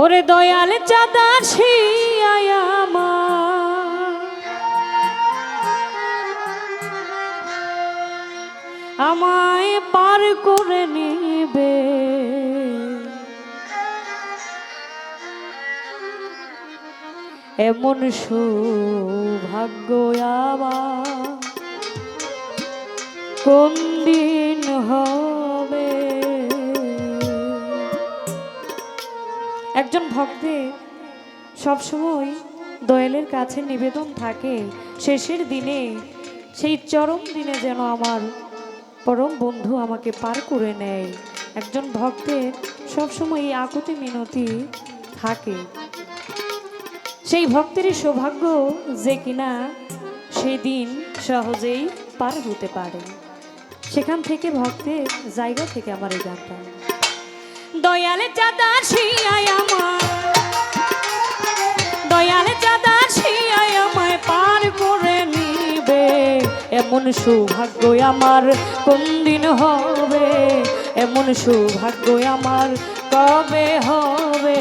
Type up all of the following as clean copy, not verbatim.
ওরে দয়াল চাঁদাসি আমায় পার করে নিবে, এমন সৌভাগ্য আমার কোন দিন হবে। একজন ভক্তের সবসময় দয়ালের কাছে নিবেদন থাকে শেষের দিনে, সেই চরম দিনে যেন আমার পরম বন্ধু আমাকে পার করে নেয়। একজন ভক্তের সবসময় এই আকুতি মিনতি থাকে, সেই ভক্তেরই সৌভাগ্য যে কিনা সেই দিন সহজেই পার হতে পারে। সেখান থেকে ভক্তের জায়গা থেকে আমার এই গানটা। দয়ালে চাঁদাসি আমার, দয়ালে চাঁদাসি আমায় পার করে নিবে, এমন সৌভাগ্য আমার কোন দিন হবে, এমন সৌভাগ্য আমার কবে হবে।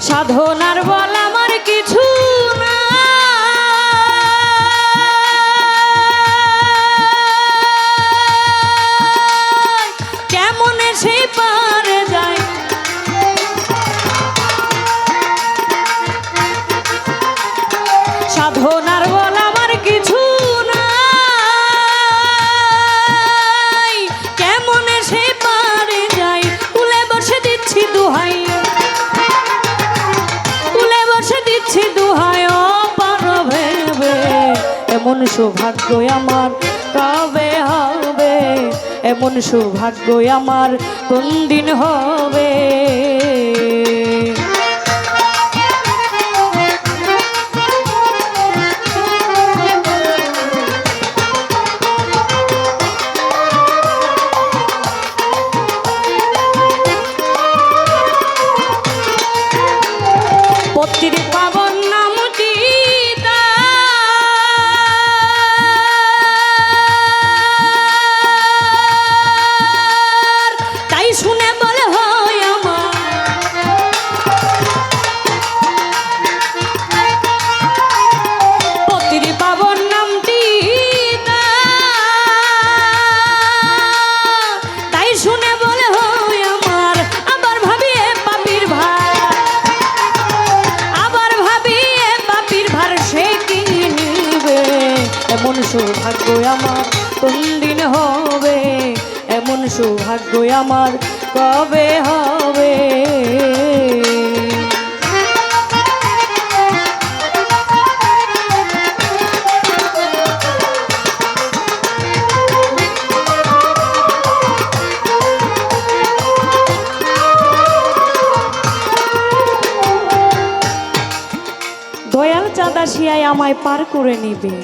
সাধনার বল আমার কিছু না, কেমন সে পারে যায়, সাধনার বল আমার কিছু না, কেমন সে পারে যায়, কুলে বসে দিচ্ছি দুহাই, এমন সৌভাগ্য আমার কবে হবে, এমন সৌভাগ্য আমার কোন দিন হবে। পত্রির পাবন নামটি এমন সৌভাগ্য আমার কোন দিন হবে, এমন সৌভাগ্য আমার কবে হবে। দয়াল চাঁদাসিয়ায় আমায় পার করে নিবে,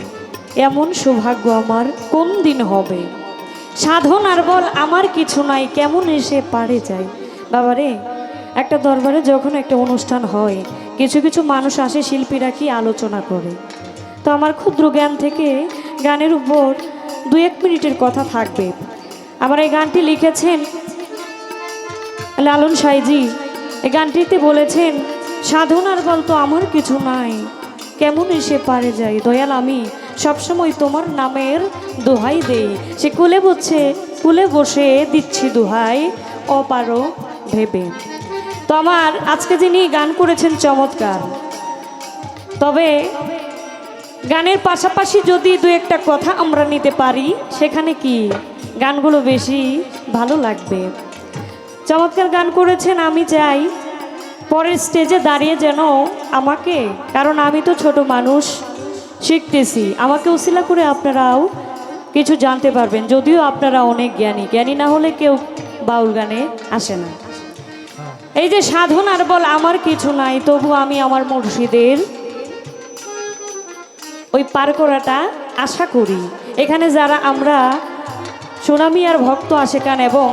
এমন সৌভাগ্য আমার কোন দিন হবে। সাধনার বল আমার কিছু নাই, কেমন এসে পারে যায়। বাবারে, একটা দরবারে যখন একটা অনুষ্ঠান হয়, কিছু কিছু মানুষ আসে, শিল্পীরা কি আলোচনা করে, তো আমার ক্ষুদ্র জ্ঞান থেকে গানের উপর 2-1 মিনিটের কথা থাকবে। আমার এই গানটি লিখেছেন লালন সাইজি। এই গানটিতে বলেছেন, সাধনার বল তো আমার কিছু নাই, কেমন এসে পারে যায়, দয়াল আমি সবসময় তোমার নামের দোহাই দেই, সে কুলে বসে দিচ্ছি দোহাই অপারো ভেবে। তো আমার আজকে যিনি গান করেছেন চমৎকার, তবে গানের পাশাপাশি যদি 2-1টা কথা আমরা নিতে পারি, সেখানে কি গানগুলো বেশি ভালো লাগবে। চমৎকার গান করেছেন। আমি চাই পরের স্টেজে দাঁড়িয়ে যেন আমাকে, কারণ আমি তো ছোট মানুষ, শিখতেছি, আমাকে উসিলা করে আপনারাও কিছু জানতে পারবেন, যদিও আপনারা অনেক জ্ঞানী না হলে কেউ বাউল গানে আসে না। এই যে সাধনার বল আমার কিছু নাই, তবু আমি আমার মুর্শিদের ওই পার করাটা আশা করি। এখানে যারা আমরা সুনামি আর ভক্ত আশেকান এবং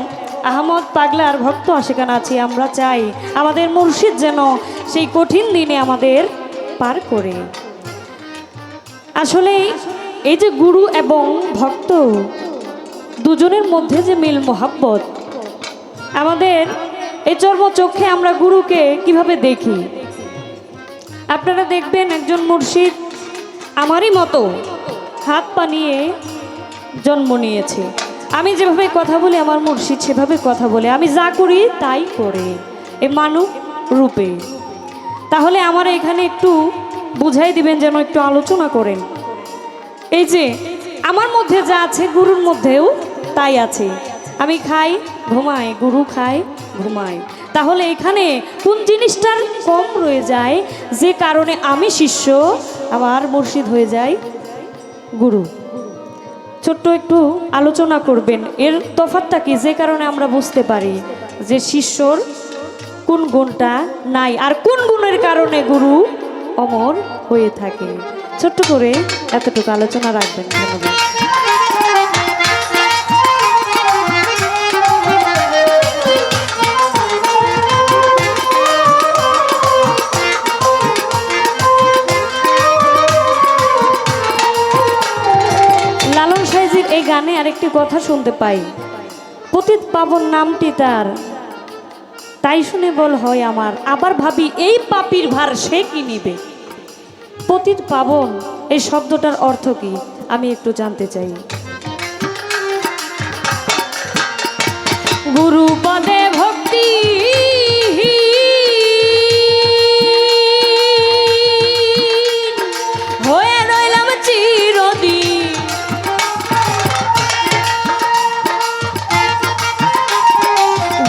আহমদ পাগলার ভক্ত আশিকানা আছি, আমরা চাই আমাদের মুর্শিদ যেন সেই কঠিন দিনে আমাদের পার করে। আসলে এই যে গুরু এবং ভক্ত দুজনের মধ্যে যে মিল মোহাব্বত, আমাদের এই চর্মচক্ষে আমরা গুরুকে কিভাবে দেখি। আপনারা দেখবেন একজন মুর্শিদ আমারই মতো হাত পা নিয়ে জন্ম নিয়েছে। আমি যেভাবে কথা বলি আমার মুর্শিদ সেভাবে কথা বলে, আমি যা করি তাই করে এ মানব রূপে। তাহলে আমার এখানে একটু বুঝাই দিবেন, যেন একটু আলোচনা করেন। এই যে আমার মধ্যে যা আছে গুরুর মধ্যেও তাই আছে। আমি খাই ঘুমাই, গুরু খায় ঘুমায়। তাহলে এখানে কোন জিনিসটার কম রয়ে যায় যে কারণে আমি শিষ্য, আমার মুর্শিদ হয়ে যায় গুরু? ছোট্ট একটু আলোচনা করবেন এর তফাৎটা কি, যে কারণে আমরা বুঝতে পারি যে শিষ্যর কোন গুণটা নাই আর কোন গুণের কারণে গুরু অমর হয়ে থাকে। ছোট্ট করে এতটুকু আলোচনা রাখবেন। ধন্যবাদ। লালন সাইজির এই গানে আরেকটি কথা শুনতে পাই, পতিত পাবন নামটি তার, তাই শুনে বল হয় আমার, আবার ভাবি এই পাপীর ভার সে কি নিবে। পতিত পাবন এই শব্দটার অর্থ কি আমি একটু জানতে চাই। গুরু পদে ভক্তি হয়ে রইলাম চিরদিন,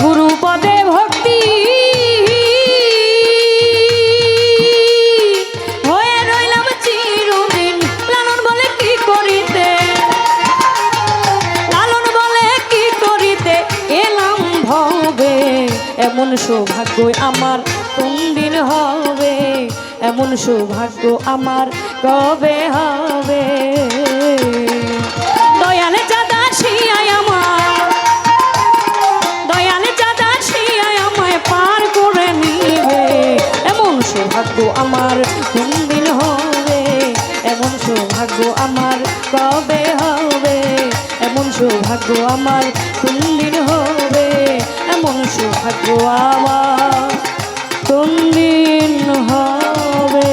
গুরু পদে ভক্তি হয়ে রইলাম চিরদিন। লালন বলে কি করিতে, লালন বলে কি করিতে এলাম ভবে, এমন সৌভাগ্য আমার কোন দিন হবে, এমন সৌভাগ্য আমার কবে হবে। দয়ালে চাঁদা শিয়ায় আমার, দয়ালে চাঁদা শিয়ায় আমায় পার করে নিবে, এমন সৌভাগ্য আমার কোন দিন হবে, এমন সৌভাগ্য আমার কবে হবে, এমন সৌভাগ্য আমার কোন দিন হবে, এমন সৌভাগ্য আমার কোন দিন হবে।